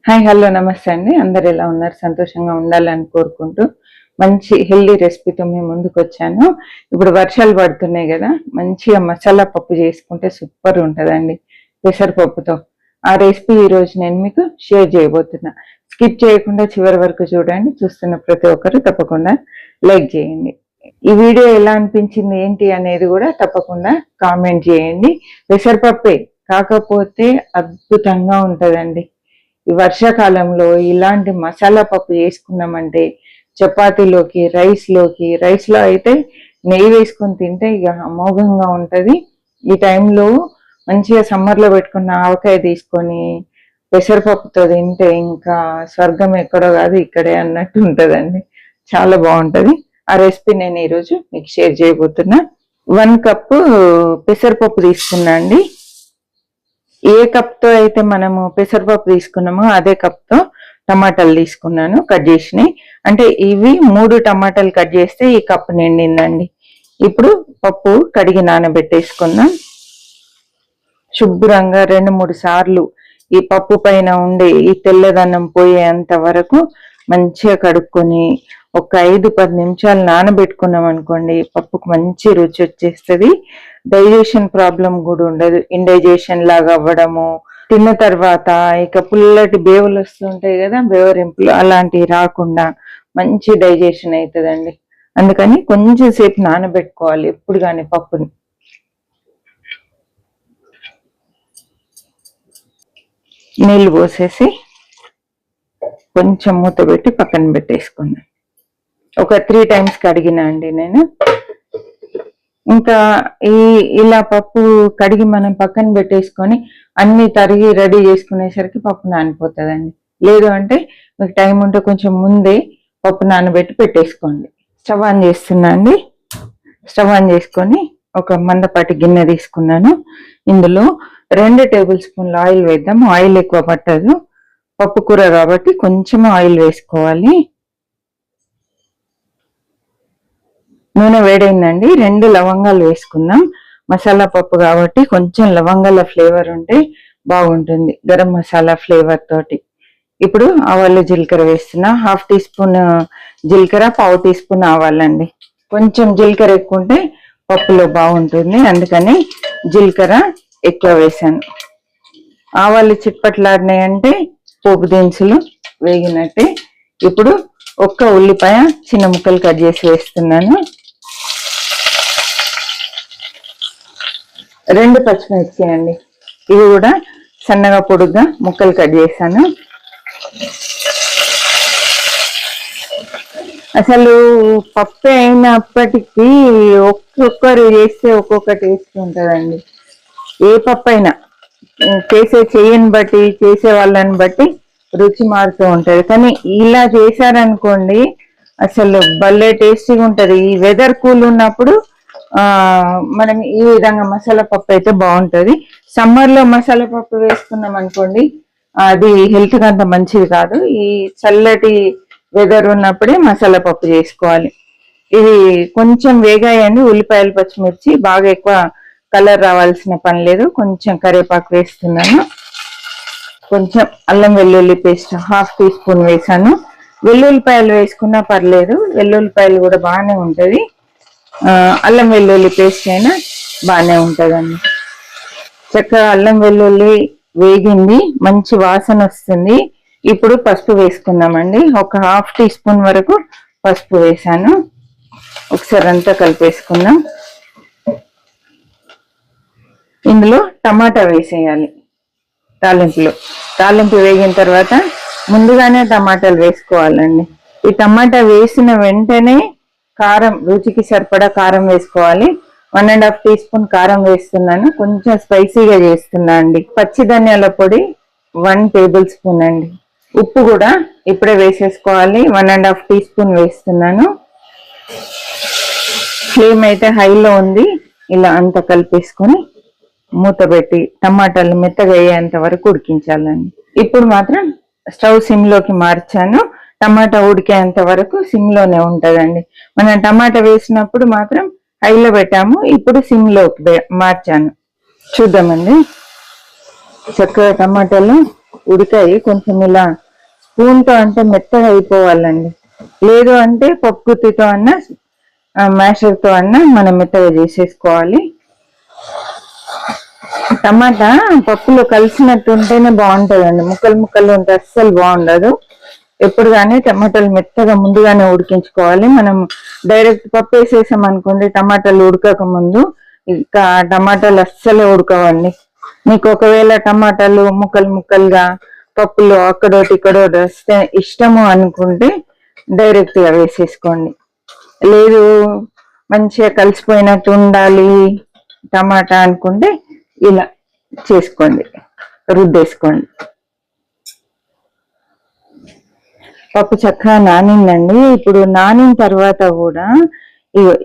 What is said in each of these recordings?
Hi hello నమస్తే అండి. అందరు ఎలా ఉన్నారు? సంతోషంగా ఉండాలని కోరుకుంటూ మంచి హెల్దీ రెసిపీతో మేము ముందుకు వచ్చాను. ఇప్పుడు వర్షాలు పడుతున్నాయి కదా, మంచిగా మసాలా పప్పు చేసుకుంటే సూపర్ ఉంటుందండి పెసరపప్పుతో. ఆ రెసిపీ ఈరోజు నేను మీకు షేర్ చేయబోతున్నా. స్కిప్ చేయకుండా చివరి వరకు చూడండి. చూస్తున్న ప్రతి ఒక్కరు తప్పకుండా లైక్ చేయండి. ఈ వీడియో ఎలా అనిపించింది ఏంటి అనేది కూడా తప్పకుండా కామెంట్ చేయండి. పెసరపప్పే కాకపోతే అద్భుతంగా ఉంటుందండి. ఈ వర్షాకాలంలో ఇలాంటి మసాలా పప్పు చేసుకున్నామంటే చపాతీలోకి, రైస్లో అయితే నెయ్యి వేసుకొని తింటే ఇక అమోఘంగా ఉంటుంది. ఈ టైంలో మంచిగా సమ్మర్లో పెట్టుకున్న ఆవకాయ తీసుకొని పెసరపప్పుతో తింటే ఇంకా స్వర్గం ఎక్కడో కాదు ఇక్కడే అన్నట్టు ఉంటుందండి. చాలా బాగుంటుంది. ఆ రెసిపీ నేను ఈరోజు మీకు షేర్ చేయబోతున్నా. 1 కప్పు పెసరపప్పు తీసుకున్నా అండి. ఏ కప్తో అయితే మనము పెసరపప్పు తీసుకున్నామో అదే కప్తో టమాటాలు తీసుకున్నాను, కట్ చేసినాయి. అంటే ఇవి 3 టమాటాలు కట్ చేస్తే ఈ కప్పు నిండిందండి. ఇప్పుడు పప్పు కడిగి నానబెట్టేసుకుందాం. శుభ్రంగా 2-3 సార్లు ఈ పప్పు పైన ఉండే ఈ తెల్లదన్నం పోయేంత వరకు మంచిగా కడుక్కొని ఒక 5-10 నిమిషాలు నానబెట్టుకున్నాం అనుకోండి, పప్పుకు మంచి రుచి వచ్చేస్తుంది. డైజెషన్ ప్రాబ్లం కూడా ఉండదు. ఇండైజెషన్ లాగా అవ్వడము, తిన్న తర్వాత ఇక పుల్లటి బేవులు వస్తుంటాయి కదా, బేవరింపులు అలాంటివి రాకుండా మంచి డైజెషన్ అవుతుందండి. అందుకని కొంచెం సేపు నానబెట్టుకోవాలి ఎప్పుడు కానీ పప్పుని. నీళ్ళు పోసేసి కొంచెం మూత పెట్టి పక్కన పెట్టేసుకున్నాను. ఒక 3 టైమ్స్ కడిగినా అండి నేను. ఇంకా ఇలా పప్పు కడిగి మనం పక్కన పెట్టేసుకొని అన్ని తరిగి రెడీ చేసుకునేసరికి పప్పు నానిపోతుందండి. లేదు అంటే మీకు టైం ఉంటే కొంచెం ముందే పప్పు నానబెట్టి పెట్టేసుకోండి. స్టవ్ ఆన్ చేస్తున్నా అండి. స్టవ్ ఆన్ చేసుకొని ఒక మందపాటి గిన్నె తీసుకున్నాను. ఇందులో 2 టేబుల్ స్పూన్ల ఆయిల్ వేద్దాం. ఆయిల్ ఎక్కువ పట్టదు, పప్పు కూర కాబట్టి కొంచెం ఆయిల్ వేసుకోవాలి. నూనె వేడైందండి. 2 లవంగాలు వేసుకుందాం. మసాలా పప్పు కాబట్టి కొంచెం లవంగాల ఫ్లేవర్ ఉంటే బాగుంటుంది, గరం మసాలా ఫ్లేవర్ తోటి. ఇప్పుడు ఆవాలు జీలకర్ర వేస్తున్నా. 1/2 టీ స్పూన్ జీలకర్ర, 1/4 టీ స్పూన్ ఆవాలండి. కొంచెం జీలకర్ర ఎక్కువ ఉంటే పప్పులో బాగుంటుంది, అందుకని జీలకర్ర ఎక్కువ వేసాను. ఆవాలు చిట్పట్లాడినాయంటే పోపు దినుసులు వేగినట్టే. ఇప్పుడు ఒక్క ఉల్లిపాయ చిన్న ముక్కలు కట్ చేసి వేస్తున్నాను. 2 పచ్చిమిర్చి అండి, ఇవి కూడా సన్నగా పొడుగ్గా ముక్కలు కట్ చేశాను. అసలు పప్పు అయినప్పటికీ ఒక్కొక్కరు చేస్తే ఒక్కొక్క టేస్ట్ ఉంటుందండి. ఏ పప్పు అయినా చేయని బట్టి, చేసే వాళ్ళని బట్టి రుచి మారుతూ ఉంటది. కానీ ఇలా చేశారనుకోండి అసలు భలే టేస్టీగా ఉంటది. ఈ వెదర్ కూల్ ఉన్నప్పుడు మనం ఈ విధంగా మసాలా పప్పు అయితే బాగుంటది. సమ్మర్ లో మసాలా పప్పు వేసుకున్నాం అనుకోండి, అది హెల్త్ కి అంత మంచిది కాదు. ఈ చల్లటి వెదర్ ఉన్నప్పుడే మసాలా పప్పు చేసుకోవాలి. ఇది కొంచెం వేగాయండి. ఉల్లిపాయలు, పచ్చిమిర్చి బాగా ఎక్కువ కలర్ రావాల్సిన పని లేదు. కొంచెం కరివేపాకు వేస్తున్నాను. కొంచెం అల్లం వెల్లుల్లి పేస్ట్ 1/2 టీ స్పూన్ వేసాను. వెల్లుల్లిపాయలు వేసుకున్నా పర్లేదు, వెల్లుల్లిపాయలు కూడా బాగానే ఉంటది. అల్లం వెల్లుల్లి పేస్ట్ అయినా బాగానే ఉంటుందండి. చక్కగా అల్లం వెల్లుల్లి వేగింది, మంచి వాసన వస్తుంది. ఇప్పుడు పసుపు వేసుకుందామండి. ఒక 1/2 టీ స్పూన్ వరకు పసుపు వేసాను. ఒకసారి అంతా కలిపేసుకుందాం. ఇందులో టమాటా వేసేయాలి. తాలింపు వేగిన తర్వాత ముందుగానే టమాటాలు వేసుకోవాలండి. ఈ టమాటా వేసిన వెంటనే కారం, రుచికి సరిపడా కారం వేసుకోవాలి. 1.5 టీ స్పూన్ కారం వేస్తున్నాను. కొంచెం స్పైసీగా చేస్తున్నా అండి. పచ్చి ధనియాల పొడి 1 టేబుల్ స్పూన్ అండి. ఉప్పు కూడా ఇప్పుడే వేసేసుకోవాలి. 1.5 టీ స్పూన్ వేస్తున్నాను. ఫ్లేమ్ అయితే హైలో ఉంది. ఇలా అంతా కలిపేసుకొని మూత పెట్టి టమాటాలు మెత్తగా అయ్యేంత వరకు ఉడికించాలండి. ఇప్పుడు మాత్రం స్టవ్ సిమ్ లోకి మార్చాను. టమాటా ఉడికేంత వరకు సిమ్ లోనే ఉంటదండి. మనం టమాటా వేసినప్పుడు మాత్రం హైలో పెట్టాము, ఇప్పుడు సిమ్ లోకి మార్చాను. చూద్దామండి. చక్కగా టమాటాలు ఉడికాయి. కొంచెం ఇలా స్పూన్తో అంటే మెత్తగా అయిపోవాలండి. లేదు అంటే పప్పు గుత్తితో అన్నా మ్యాషర్తో అన్నా మనం మెత్తగా చేసేసుకోవాలి. టమాటా పప్పులో కలిసినట్టు ఉంటేనే బాగుంటుందండి. ముక్కలు ముక్కలు ఉంటే అస్సలు బాగుండదు. ఎప్పుడు కానీ టమాటాలు మెత్తగా ముందుగానే ఉడికించుకోవాలి. మనం డైరెక్ట్ పప్పు వేసేసాం అనుకోండి, టమాటాలు ఉడకక ముందు ఇంకా టమాటాలు అస్సలే ఉడకవండి. మీకు ఒకవేళ టమాటాలు ముక్కలు ముక్కలుగా పప్పులో అక్కడోటి ఇక్కడోటి వస్తే ఇష్టము అనుకుంటే డైరెక్ట్ గా వేసేసుకోండి. లేదు మంచిగా కలిసిపోయినట్టు ఉండాలి టమాటా అనుకుంటే ఇలా చేసుకోండి, రుద్దేసుకోండి. పప్పు చక్కగా నానిందండి. ఇప్పుడు నానిన తర్వాత కూడా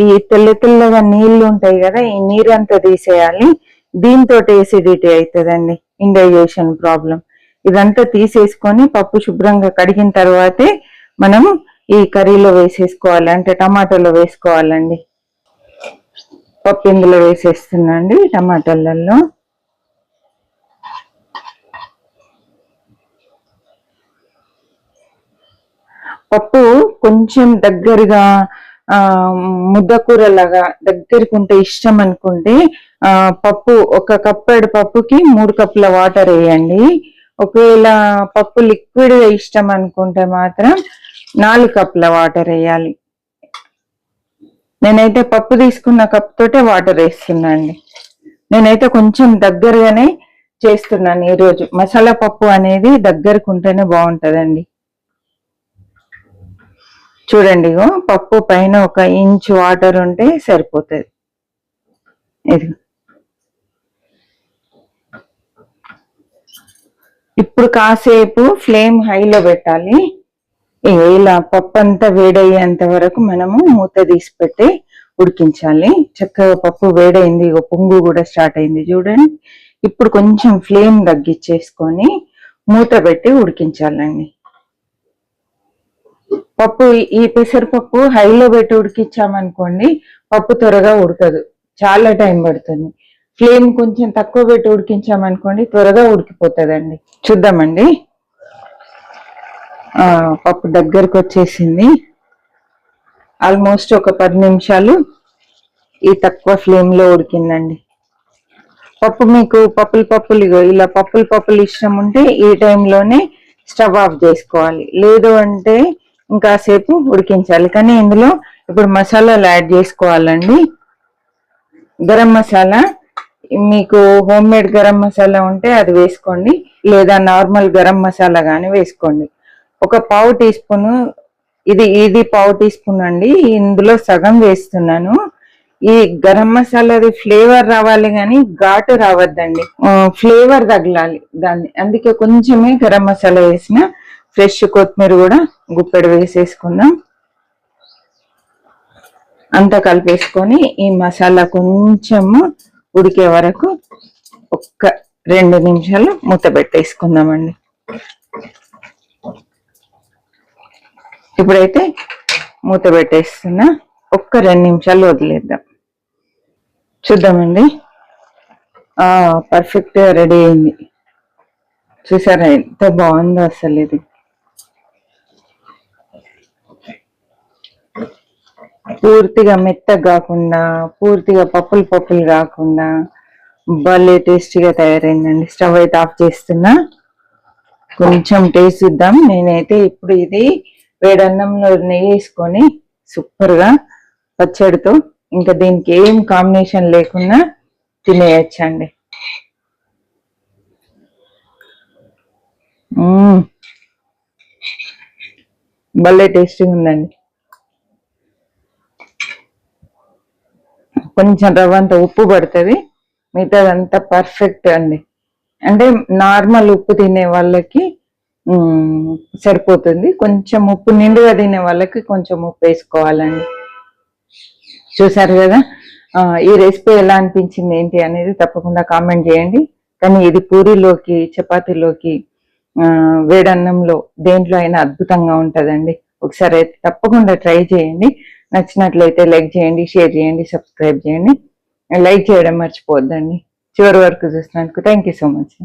ఈ తెల్ల తెల్లగా నీళ్లు ఉంటాయి కదా, ఈ నీరంతా తీసేయాలి. దీంతో ఎసిడిటీ అవుతుందండి, ఇండైజెషన్ ప్రాబ్లం. ఇదంతా తీసేసుకొని పప్పు శుభ్రంగా కడిగిన తర్వాతే మనం ఈ కర్రీలో వేసేసుకోవాలి, అంటే టమాటాలో వేసుకోవాలండి. పప్పు ఇందులో వేసేస్తున్నా అండి టమాటాలలో. పప్పు కొంచెం దగ్గరగా ముద్దకూరలాగా దగ్గరికి ఉంటే ఇష్టం అనుకుంటే పప్పు ఒక కప్పెడు పప్పుకి 3 కప్పుల వాటర్ వేయండి. ఒకవేళ పప్పు లిక్విడ్ గా ఇష్టం అనుకుంటే మాత్రం 4 కప్పుల వాటర్ వేయాలి. నేనైతే పప్పు తీసుకున్న కప్ తోటే వాటర్ వేస్తున్నా అండి. నేనైతే కొంచెం దగ్గరగానే చేస్తున్నాను ఈరోజు. మసాలా పప్పు అనేది దగ్గరకు ఉంటేనే బాగుంటదండి. చూడండి, పప్పు పైన 1 ఇంచ్ వాటర్ ఉంటే సరిపోతుంది. ఇది ఇప్పుడు కాసేపు ఫ్లేమ్ హైలో పెట్టాలి. ఇలా పప్పు అంతా వేడయ్యేంత వరకు మనము మూత తీసి పెట్టి ఉడికించాలి. చక్కగా పప్పు వేడైంది, పొంగు కూడా స్టార్ట్ అయింది చూడండి. ఇప్పుడు కొంచెం ఫ్లేమ్ తగ్గించేసుకొని మూత పెట్టి ఉడికించాలండి. పప్పు ఈ పెసరపప్పు హైలో పెట్టి ఉడికించామనుకోండి, పప్పు త్వరగా ఉడకదు, చాలా టైం పడుతుంది. ఫ్లేమ్ కొంచెం తక్కువ పెట్టి ఉడికించామనుకోండి త్వరగా ఉడికిపోతుందండి. చూద్దామండి. పప్పు దగ్గరకు వచ్చేసింది. ఆల్మోస్ట్ ఒక 10 నిమిషాలు ఈ తక్కువ ఫ్లేమ్ లో ఉడికిందండి. పప్పు మీకు పప్పులు ఇలా పప్పులు ఇష్టం ఉంటే ఈ టైంలోనే స్టవ్ ఆఫ్ చేసుకోవాలి. లేదు అంటే ఇంకాసేపు ఉడికించాలి. కానీ ఇందులో ఇప్పుడు మసాలాలు యాడ్ చేసుకోవాలండి. గరం మసాలా, మీకు హోమ్ మేడ్ గరం మసాలా ఉంటే అది వేసుకోండి, లేదా నార్మల్ గరం మసాలా కానీ వేసుకోండి. ఒక 1/2 టీ స్పూన్, ఇది 1/2 టీ స్పూన్ అండి. ఇందులో సగం వేస్తున్నాను. ఈ గరం మసాలాది ఫ్లేవర్ రావాలి కానీ ఘాటు రావద్దండి, ఫ్లేవర్ తగలాలి దాన్ని. అందుకే కొంచెమే గరం మసాలా వేసిన. ఫ్రెష్ కొత్తిమీర కూడా గుప్పెడు వేసేసుకుందాం. అంతా కలిపేసుకొని ఈ మసాలా కొంచెం ఉడికే వరకు 1-2 నిమిషాలు మూత పెట్టేసుకుందామండి. ఇప్పుడైతే మూత పెట్టేస్తున్నా, 1-2 నిమిషాలు వదిలేద్దాం. చూద్దామండి. పర్ఫెక్ట్ గా రెడీ అయింది. చూసారా ఎంత బాగుందో అసలు. ఇది పూర్తిగా మెత్తగా కాకుండా, పూర్తిగా పప్పులు కాకుండా భలే టేస్టీగా తయారైందండి. స్టవ్ అయితే ఆఫ్ చేస్తున్నా, కొంచెం టేస్ట్ చూద్దాం. నేనైతే ఇప్పుడు ఇది వేడన్నంలో నెయ్యి వేసుకొని సూపర్ గా పచ్చడితో, ఇంకా దీనికి ఏం కాంబినేషన్ లేకుండా తినేయచ్చండి. భలే టేస్టీగా ఉందండి. కొంచెం రవ్వంత ఉప్పు పడుతుంది, మిగతాదంతా పర్ఫెక్ట్ అండి. అంటే నార్మల్ ఉప్పు తినే వాళ్ళకి సరిపోతుంది. కొంచెం ఉప్పు నిండుగా తినే వాళ్ళకి కొంచెం ఉప్పు వేసుకోవాలండి. చూసారు కదా, ఈ రెసిపీ ఎలా అనిపించింది ఏంటి అనేది తప్పకుండా కామెంట్ చేయండి. కానీ ఇది పూరీలోకి, చపాతీలోకి, వేడన్నంలో దేంట్లో అయినా అద్భుతంగా ఉంటుందండి. ఒకసారి అయితే తప్పకుండా ట్రై చేయండి. నచ్చినట్లయితే లైక్ చేయండి, షేర్ చేయండి, సబ్స్క్రైబ్ చేయండి. లైక్ చేయడం మర్చిపోవద్దండి. చివరి వరకు చూసినందుకు థ్యాంక్ యూ సో మచ్.